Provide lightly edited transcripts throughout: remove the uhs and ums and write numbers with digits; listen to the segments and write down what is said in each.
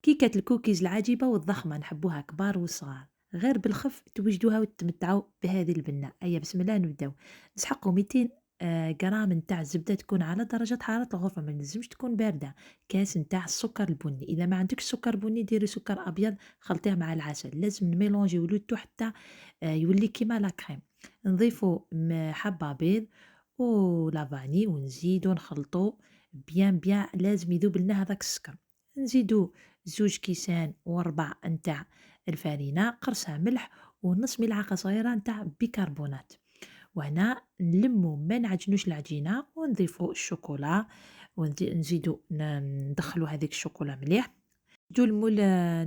كيكة الكوكيز العجيبة والضخمة نحبوها كبار وصغار، غير بالخف توجدوها وتتمتعوا بهذه البنة. أيا بسم الله نبداو. نسحقوا 200 جرام نتاع الزبدة تكون على درجة حرارة الغرفة، ما لازمش تكون باردة. كاس نتاع السكر البني، إذا ما عندكش سكر بني ديري سكر أبيض خلطيه مع العسل. لازم نميلونجيو التو حتى يولي كيما لا كريم. نضيفوا حبة بيض ولا فاني ونزيدو نخلطو بيان بيان، لازم يذوب لنا هذاك السكر. نزيدو 2 كيسان و4 نتاع الفرينة، قرصها ملح ونص ملعقة صغيرة نتاع بيكربونات. وهنا نلمو ما نعجنوش العجينة ونضيفو الشوكولا نزيدو ندخلو هذيك الشوكولا مليح. نزيدو المول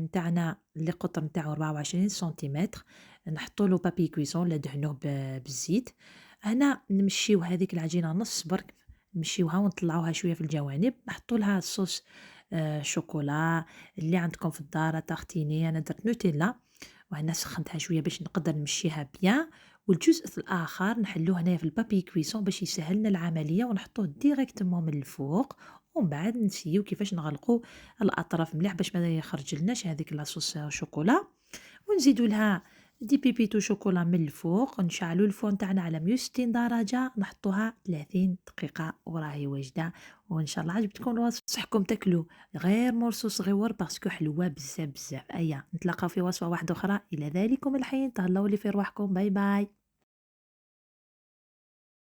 نتاعنا اللي قطر نتاعو 24 سنتيمتر، نحطوا له بابي كويسون لا دهنوه بالزيت. هنا نمشيو هذيك العجينة نص برك، نمشيوها ونطلعوها شوية في الجوانب، نحطوا لها صوص شوكولا اللي عندكم في الدار، تارتيني أنا درت نوتيلا. وهنا سخنتها شوية باش نقدر نمشيها بيان. والجزء الآخر نحلوه هنايا في البابي كويسون باش يسهلنا العملية، ونحطوه ديريكتومون من الفوق. ومن بعد نسيو كيفاش نغلقو الأطراف مليح باش ما يخرجلناش هذيك لاصوص شوكولا. ونزيدو لها دي بيبيتو شوكولا من الفوق، نشعلو الفرن تاعنا على 160 درجة، نحطوها 30 دقيقة وراهي واجدة. وإن شاء الله عجبتكم الوصفة، نصحكم تاكلوا غير مرصوص صغيور باسكو حلوة بزاف بزاف. أيا نتلاقاو في وصفة واحدة أخرى، إلى ذلكم الحين تهلاو لي في رواحكم، باي باي.